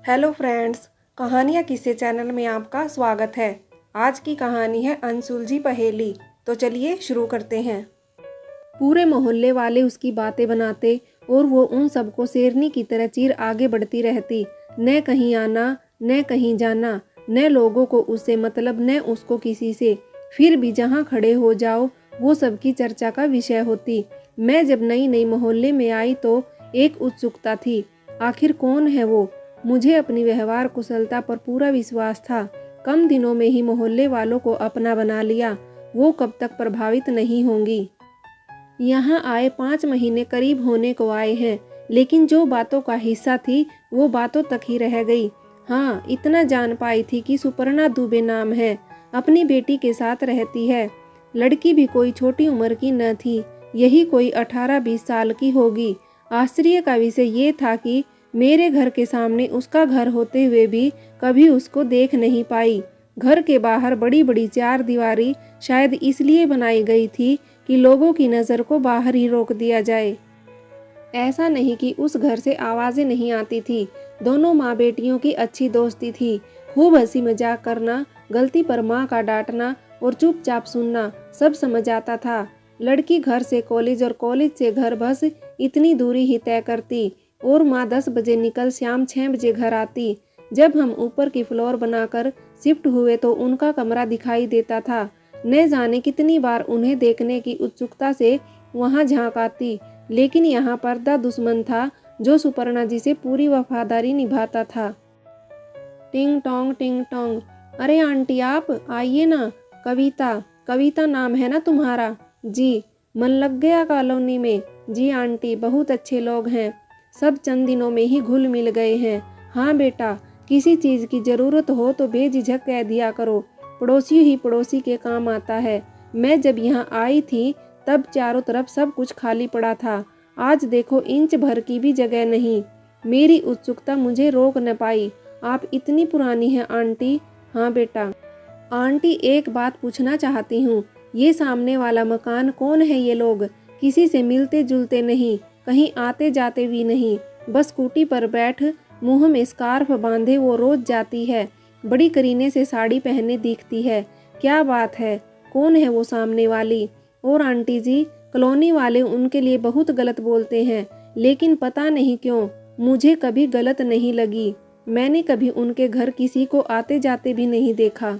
Hello friends, कहानियाँ किस्से channel में आपका स्वागत है। आज की कहानी है अनसुलझी पहेली। तो चलिए शुरू करते हैं। पूरे मोहल्ले वाले उसकी बातें बनाते और वो उन सबको शेरनी की तरह चीर आगे बढ़ती रहती। न कहीं आना न कहीं जाना, न लोगों को उससे मतलब न उसको किसी से। फिर भी जहाँ खड़े हो जाओ वो सबकी चर्चा का विषय होती। मैं जब नई नई मोहल्ले में आई तो एक उत्सुकता थी, आखिर कौन है वो। मुझे अपनी व्यवहार कुशलता पर पूरा विश्वास था। कम दिनों में ही मोहल्ले वालों को अपना बना लिया। वो कब तक प्रभावित नहीं होंगी। यहाँ आए 5 महीने करीब होने को आए हैं, लेकिन जो बातों का हिस्सा थी वो बातों तक ही रह गई। हाँ, इतना जान पाई थी कि सुपर्णा दुबे नाम है, अपनी बेटी के साथ रहती है। लड़की भी कोई छोटी उम्र की न थी, यही कोई 18-20 साल की होगी। आश्चर्य का विषय ये था कि मेरे घर के सामने उसका घर होते हुए भी कभी उसको देख नहीं पाई। घर के बाहर बड़ी बड़ी 4 दीवारी शायद इसलिए बनाई गई थी कि लोगों की नज़र को बाहर ही रोक दिया जाए। ऐसा नहीं कि उस घर से आवाज़ें नहीं आती थी। दोनों माँ बेटियों की अच्छी दोस्ती थी। खूब हंसी मजाक करना, गलती पर माँ का डांटना और चुपचाप सुनना, सब समझ आता था। लड़की घर से कॉलेज और कॉलेज से घर बस इतनी दूरी ही तय करती और माँ 10 बजे निकल शाम 6 बजे घर आती। जब हम ऊपर की फ्लोर बनाकर शिफ्ट हुए तो उनका कमरा दिखाई देता था। न जाने कितनी बार उन्हें देखने की उत्सुकता से वहां झांक आती, लेकिन यहाँ पर्दा दुश्मन था जो सुपर्णा जी से पूरी वफादारी निभाता था। टिंग टोंग, अरे आंटी आप आइए ना। कविता, कविता नाम है ना तुम्हारा? जी। मन लग गया कॉलोनी में? जी आंटी, बहुत अच्छे लोग हैं, सब चंद दिनों में ही घुल मिल गए हैं। हाँ बेटा, किसी चीज़ की ज़रूरत हो तो बेझिझक कह दिया करो, पड़ोसी ही पड़ोसी के काम आता है। मैं जब यहाँ आई थी तब चारों तरफ सब कुछ खाली पड़ा था, आज देखो इंच भर की भी जगह नहीं। मेरी उत्सुकता मुझे रोक न पाई। आप इतनी पुरानी हैं आंटी? हाँ बेटा। आंटी, एक बात पूछना चाहती हूँ, ये सामने वाला मकान कौन है? ये लोग किसी से मिलते जुलते नहीं, कहीं आते जाते भी नहीं, बस स्कूटी पर बैठ मुंह में स्कार्फ बांधे वो रोज जाती है। बड़ी करीने से साड़ी पहने दिखती है। क्या बात है, कौन है वो सामने वाली? और आंटी जी, कॉलोनी वाले उनके लिए बहुत गलत बोलते हैं, लेकिन पता नहीं क्यों मुझे कभी गलत नहीं लगी। मैंने कभी उनके घर किसी को आते जाते भी नहीं देखा।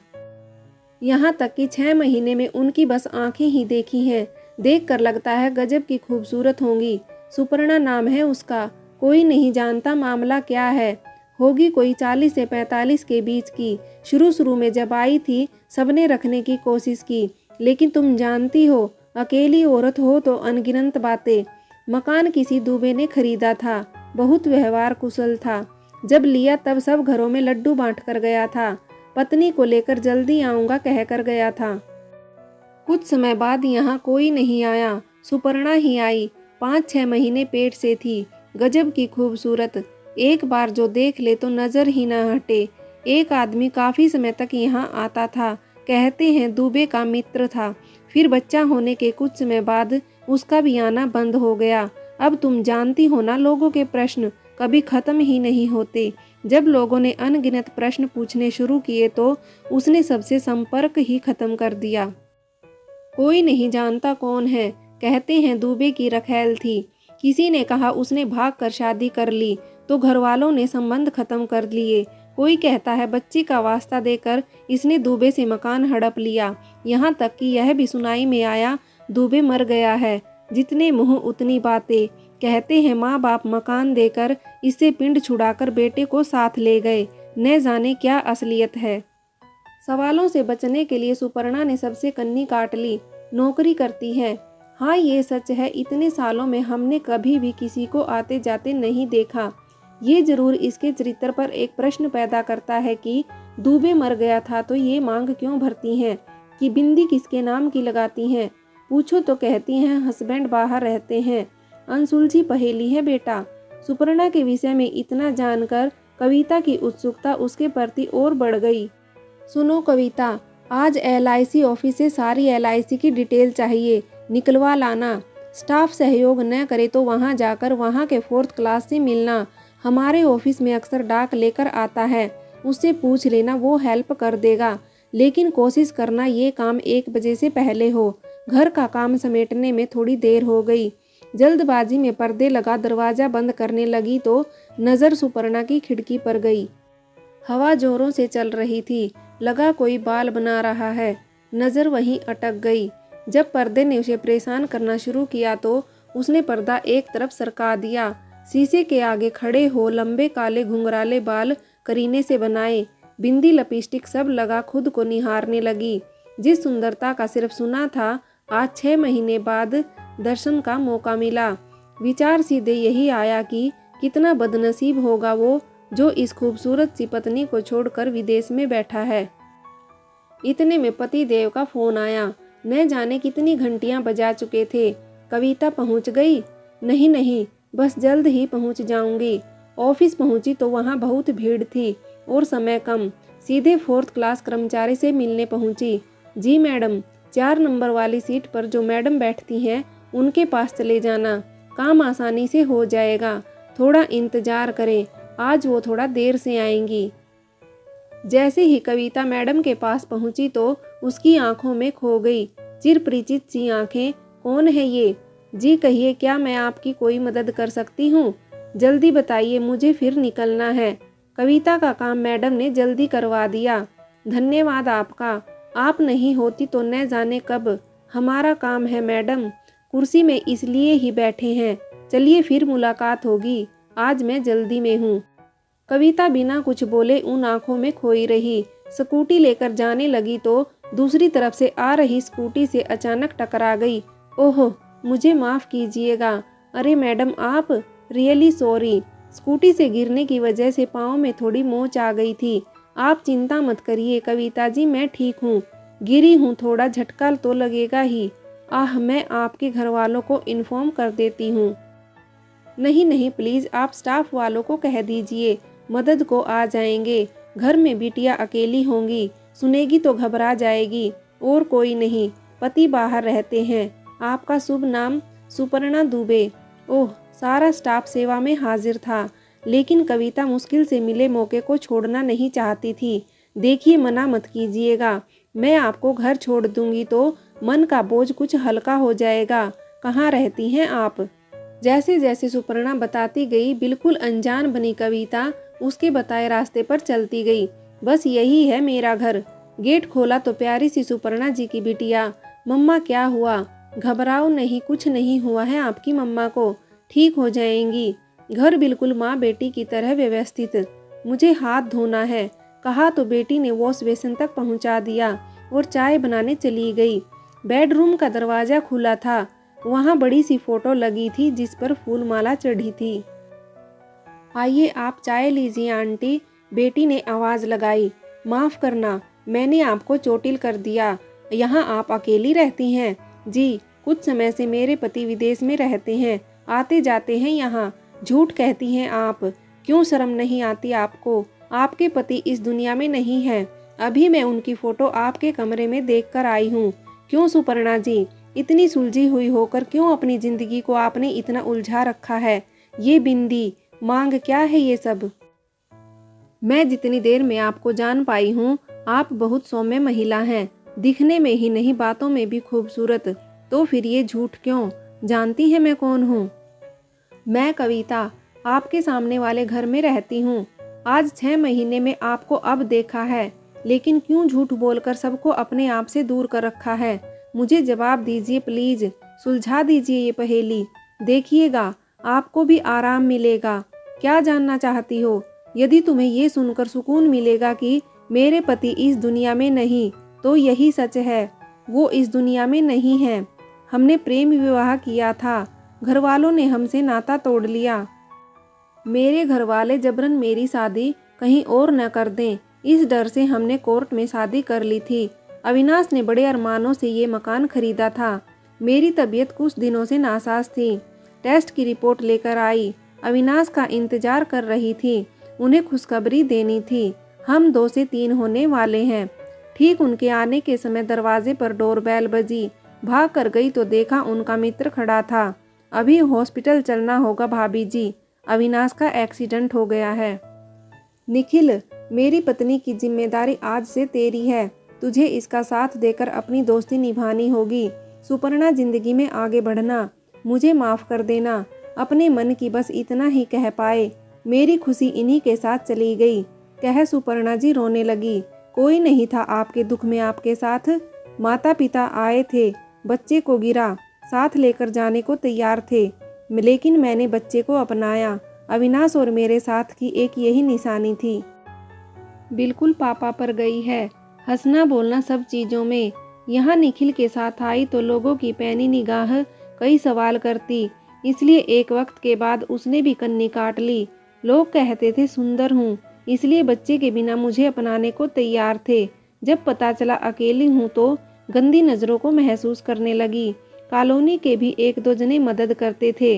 यहाँ तक कि 6 महीने में उनकी बस आंखें ही देखी हैं। देखकर लगता है गजब की खूबसूरत होंगी। सुपर्णा नाम है उसका। कोई नहीं जानता मामला क्या है। होगी कोई 40 से 45 के बीच की। शुरू शुरू में जब आई थी सबने रखने की कोशिश की, लेकिन तुम जानती हो, अकेली औरत हो तो अनगिनत बातें। मकान किसी दुबे ने खरीदा था, बहुत व्यवहार कुशल था। जब लिया तब सब घरों में लड्डू बांट कर गया था। पत्नी को लेकर जल्दी आऊँगा कह कर गया था। कुछ समय बाद यहाँ कोई नहीं आया, सुपर्णा ही आई। 5-6 महीने पेट से थी, गजब की खूबसूरत। एक बार जो देख ले तो नजर ही न हटे। एक आदमी काफी समय तक यहाँ आता था, कहते हैं दुबे का मित्र था। फिर बच्चा होने के कुछ समय बाद उसका भी आना बंद हो गया। अब तुम जानती हो ना, लोगों के प्रश्न कभी खत्म ही नहीं होते। जब लोगों ने अनगिनत प्रश्न पूछने शुरू किए तो उसने सबसे संपर्क ही खत्म कर दिया। कोई नहीं जानता कौन है, कहते हैं दुबे की रखैल थी। किसी ने कहा उसने भाग कर शादी कर ली तो घर वालों ने संबंध खत्म कर लिए। कोई कहता है बच्ची का वास्ता देकर इसने दुबे से मकान हड़प लिया। यहाँ तक कि यह भी सुनाई में आया दुबे मर गया है। जितने मुँह उतनी बातें। कहते हैं माँ बाप मकान देकर इससे पिंड छुड़ाकर बेटे को साथ ले गए। न जाने क्या असलियत है। सवालों से बचने के लिए सुपर्णा ने सबसे कन्नी काट ली। नौकरी करती है। हाँ, ये सच है, इतने सालों में हमने कभी भी किसी को आते जाते नहीं देखा। ये जरूर इसके चरित्र पर एक प्रश्न पैदा करता है कि दुबे मर गया था तो ये मांग क्यों भरती हैं कि बिंदी किसके नाम की लगाती हैं। पूछो तो कहती हैं हस्बैंड बाहर रहते हैं। अनसुलझी पहेली है बेटा। सुपर्णा के विषय में इतना जानकर कविता की उत्सुकता उसके प्रति और बढ़ गई। सुनो कविता, आज LIC ऑफिस से सारी LIC की डिटेल चाहिए, निकलवा लाना। स्टाफ सहयोग न करे तो वहां जाकर वहां के 4th क्लास से मिलना। हमारे ऑफिस में अक्सर डाक लेकर आता है, उससे पूछ लेना, वो हेल्प कर देगा। लेकिन कोशिश करना ये काम 1 बजे से पहले हो। घर का काम समेटने में थोड़ी देर हो गई। जल्दबाजी में पर्दे लगा दरवाज़ा बंद करने लगी तो नज़र सुपर्णा की खिड़की पर गई। हवा जोरों से चल रही थी, लगा कोई बाल बना रहा है। नज़र वहीं अटक गई। जब पर्दे ने उसे परेशान करना शुरू किया तो उसने पर्दा एक तरफ सरका दिया। शीशे के आगे खड़े हो लंबे काले घुंघराले बाल करीने से बनाए, बिंदी लिपस्टिक सब लगा खुद को निहारने लगी। जिस सुंदरता का सिर्फ सुना था, आज 6 महीने बाद दर्शन का मौका मिला। विचार सीधे यही आया कि कितना बदनसीब होगा वो जो इस खूबसूरत सी पत्नी को छोड़कर विदेश में बैठा है। इतने में पति देव का फोन आया। न जाने कितनी घंटियां बजा चुके थे। कविता पहुंच गई? नहीं नहीं, बस जल्द ही पहुंच जाऊंगी। ऑफिस पहुंची तो वहां बहुत भीड़ थी और समय कम। सीधे 4th क्लास कर्मचारी से मिलने पहुंची। जी मैडम, 4 नंबर वाली सीट पर जो मैडम बैठती हैं उनके पास चले जाना, काम आसानी से हो जाएगा। थोड़ा इंतजार करें, आज वो थोड़ा देर से आएंगी। जैसे ही कविता मैडम के पास पहुंची तो उसकी आंखों में खो गई चिरपरिचित सी आंखें। कौन है ये? जी कहिए, क्या मैं आपकी कोई मदद कर सकती हूँ? जल्दी बताइए, मुझे फिर निकलना है। कविता का काम मैडम ने जल्दी करवा दिया। धन्यवाद आपका, आप नहीं होती तो न जाने कब। हमारा काम है मैडम, कुर्सी में इसलिए ही बैठे हैं। चलिए फिर मुलाकात होगी, आज मैं जल्दी में हूँ। कविता बिना कुछ बोले उन आंखों में खोई रही। स्कूटी लेकर जाने लगी तो दूसरी तरफ से आ रही स्कूटी से अचानक टकरा गई। ओह, मुझे माफ़ कीजिएगा। अरे मैडम आप, रियली सॉरी। स्कूटी से गिरने की वजह से पाँव में थोड़ी मोच आ गई थी। आप चिंता मत करिए कविता जी, मैं ठीक हूँ। गिरी हूँ, थोड़ा झटका तो लगेगा ही। आह, मैं आपके घर वालों को इन्फॉर्म कर देती हूँ। नहीं नहीं प्लीज़, आप स्टाफ वालों को कह दीजिए, मदद को आ जाएंगे। घर में बिटिया अकेली होंगी, सुनेगी तो घबरा जाएगी। और कोई नहीं, पति बाहर रहते हैं। आपका शुभ नाम? सुपर्णा दुबे। ओह, सारा स्टाफ सेवा में हाजिर था, लेकिन कविता मुश्किल से मिले मौके को छोड़ना नहीं चाहती थी। देखिए, मना मत कीजिएगा, मैं आपको घर छोड़ दूंगी तो मन का बोझ कुछ हल्का हो जाएगा। कहाँ रहती हैं आप? जैसे जैसे सुपर्णा बताती गई, बिल्कुल अनजान बनी कविता उसके बताए रास्ते पर चलती गई। बस यही है मेरा घर। गेट खोला तो प्यारी सी सुपर्णा जी की बिटिया। मम्मा क्या हुआ? घबराओ नहीं, कुछ नहीं हुआ है आपकी मम्मा को, ठीक हो जाएंगी। घर बिल्कुल माँ बेटी की तरह व्यवस्थित। मुझे हाथ धोना है, कहा तो बेटी ने वॉश बेसिन तक पहुँचा दिया और चाय बनाने चली गई। बेडरूम का दरवाज़ा खुला था। वहाँ बड़ी सी फोटो लगी थी जिस पर फूल माला चढ़ी थी। आइए आप चाय लीजिए आंटी, बेटी ने आवाज़ लगाई। माफ़ करना, मैंने आपको चोटिल कर दिया। यहाँ आप अकेली रहती हैं? जी, कुछ समय से मेरे पति विदेश में रहते हैं, आते जाते हैं यहाँ। झूठ कहती हैं आप, क्यों शर्म नहीं आती आपको? आपके पति इस दुनिया में नहीं हैं। अभी मैं उनकी फ़ोटो आपके कमरे में देख कर आई हूँ। क्यों सुपर्णा जी, इतनी सुलझी हुई होकर क्यों अपनी ज़िंदगी को आपने इतना उलझा रखा है? ये बिंदी, मांग, क्या है ये सब? मैं जितनी देर में आपको जान पाई हूँ, आप बहुत सौम्य महिला हैं, दिखने में ही नहीं बातों में भी खूबसूरत। तो फिर ये झूठ क्यों? जानती हैं मैं कौन हूँ? मैं कविता, आपके सामने वाले घर में रहती हूँ। आज 6 महीने में आपको अब देखा है, लेकिन क्यों झूठ बोलकर सबको अपने आप से दूर कर रखा है? मुझे जवाब दीजिए प्लीज़, सुलझा दीजिए ये पहेली। देखिएगा, आपको भी आराम मिलेगा। क्या जानना चाहती हो? यदि तुम्हें ये सुनकर सुकून मिलेगा कि मेरे पति इस दुनिया में नहीं, तो यही सच है, वो इस दुनिया में नहीं है। हमने प्रेम विवाह किया था, घर वालों ने हमसे नाता तोड़ लिया। मेरे घर वाले जबरन मेरी शादी कहीं और न कर दें, इस डर से हमने कोर्ट में शादी कर ली थी। अविनाश ने बड़े अरमानों से ये मकान खरीदा था। मेरी तबीयत कुछ दिनों से नासाज थी। टेस्ट की रिपोर्ट लेकर आई, अविनाश का इंतजार कर रही थी। उन्हें खुशखबरी देनी थी, हम 2 से 3 होने वाले हैं। ठीक उनके आने के समय दरवाजे पर डोरबेल बजी। भाग कर गई तो देखा उनका मित्र खड़ा था। अभी हॉस्पिटल चलना होगा भाभी जी, अविनाश का एक्सीडेंट हो गया है। निखिल, मेरी पत्नी की जिम्मेदारी आज से तेरी है। तुझे इसका साथ देकर अपनी दोस्ती निभानी होगी। सुपर्णा, जिंदगी में आगे बढ़ना, मुझे माफ़ कर देना। अपने मन की बस इतना ही कह पाए। मेरी खुशी इन्हीं के साथ चली गई, कह सुपर्णा जी रोने लगी। कोई नहीं था आपके दुख में आपके साथ। माता पिता आए थे, बच्चे को गिरा, साथ लेकर जाने को तैयार थे, लेकिन मैंने बच्चे को अपनाया। अविनाश और मेरे साथ की एक यही निशानी थी। बिल्कुल पापा पर गई है, हंसना बोलना सब चीज़ों में। यहाँ निखिल के साथ आई तो लोगों की पैनी निगाह कई सवाल करती, इसलिए एक वक्त के बाद उसने भी कन्नी काट ली। लोग कहते थे सुंदर हूँ, इसलिए बच्चे के बिना मुझे अपनाने को तैयार थे। जब पता चला अकेली हूँ तो गंदी नज़रों को महसूस करने लगी। कॉलोनी के भी एक दो जने मदद करते थे।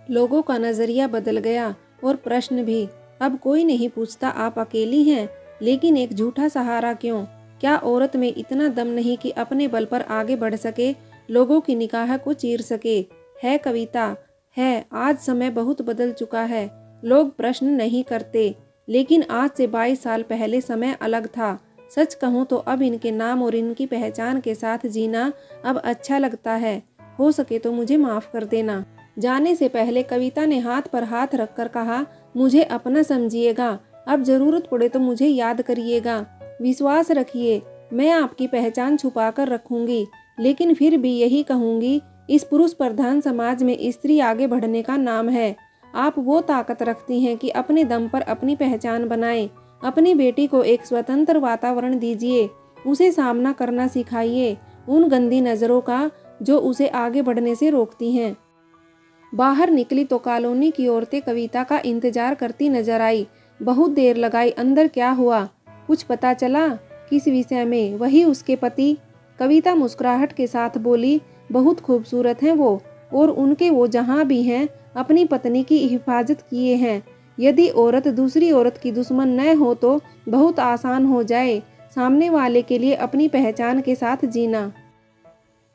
लोगों का नज़रिया बदल गया और प्रश्न भी। अब कोई नहीं पूछता आप अकेली हैं, लेकिन एक झूठा सहारा क्यों? क्या औरत में इतना दम नहीं कि अपने बल पर आगे बढ़ सके, लोगों की निगाह को चीर सके? है कविता, है। आज समय बहुत बदल चुका है, लोग प्रश्न नहीं करते, लेकिन आज से 22 साल पहले समय अलग था। सच कहूँ तो अब इनके नाम और इनकी पहचान के साथ जीना अब अच्छा लगता है। हो सके तो मुझे माफ़ कर देना। जाने से पहले कविता ने हाथ पर हाथ रखकर कहा, मुझे अपना समझिएगा, अब ज़रूरत पड़े तो मुझे याद करिएगा। विश्वास रखिए, मैं आपकी पहचान छुपा कर रखूँगी, लेकिन फिर भी यही कहूँगी, इस पुरुष प्रधान समाज में स्त्री आगे बढ़ने का नाम है। आप वो ताकत रखती हैं कि अपने दम पर अपनी पहचान बनाएं। अपनी बेटी को एक स्वतंत्र वातावरण दीजिए, उसे सामना करना सिखाइए उन गंदी नज़रों का जो उसे आगे बढ़ने से रोकती हैं। बाहर निकली तो कॉलोनी की औरतें कविता का इंतजार करती नजर आई। बहुत देर लगाई, अंदर क्या हुआ, कुछ पता चला? किस विषय में? वही उसके पति। कविता मुस्कुराहट के साथ बोली, बहुत खूबसूरत हैं वो, और उनके वो जहाँ भी हैं अपनी पत्नी की हिफाजत किए हैं। यदि औरत दूसरी औरत की दुश्मन न हो तो बहुत आसान हो जाए सामने वाले के लिए अपनी पहचान के साथ जीना।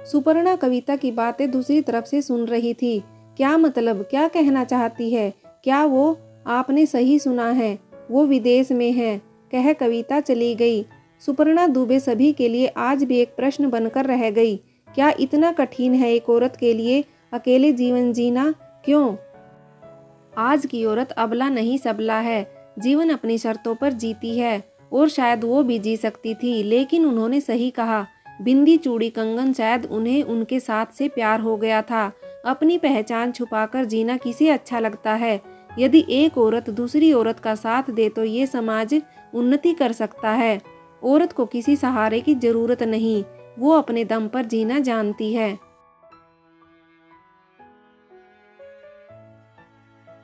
सुपर्णा कविता की बातें दूसरी तरफ से सुन रही थी। क्या मतलब, क्या कहना चाहती है? क्या वो? आपने सही सुना है, वो विदेश में है, कह कविता चली गई। सुपर्णा दुबे सभी के लिए आज भी एक प्रश्न बनकर रह गई। क्या इतना कठिन है एक औरत के लिए अकेले जीवन जीना? क्यों? आज की औरत अबला नहीं सबला है, जीवन अपनी शर्तों पर जीती है, और शायद वो भी जी सकती थी, लेकिन उन्होंने सही कहा। बिंदी चूड़ी कंगन, शायद उन्हें उनके साथ से प्यार हो गया था। अपनी पहचान छुपाकर जीना किसे अच्छा लगता है? यदि एक औरत दूसरी औरत का साथ दे तो ये समाज उन्नति कर सकता है। औरत को किसी सहारे की जरूरत नहीं, वो अपने दम पर जीना जानती है।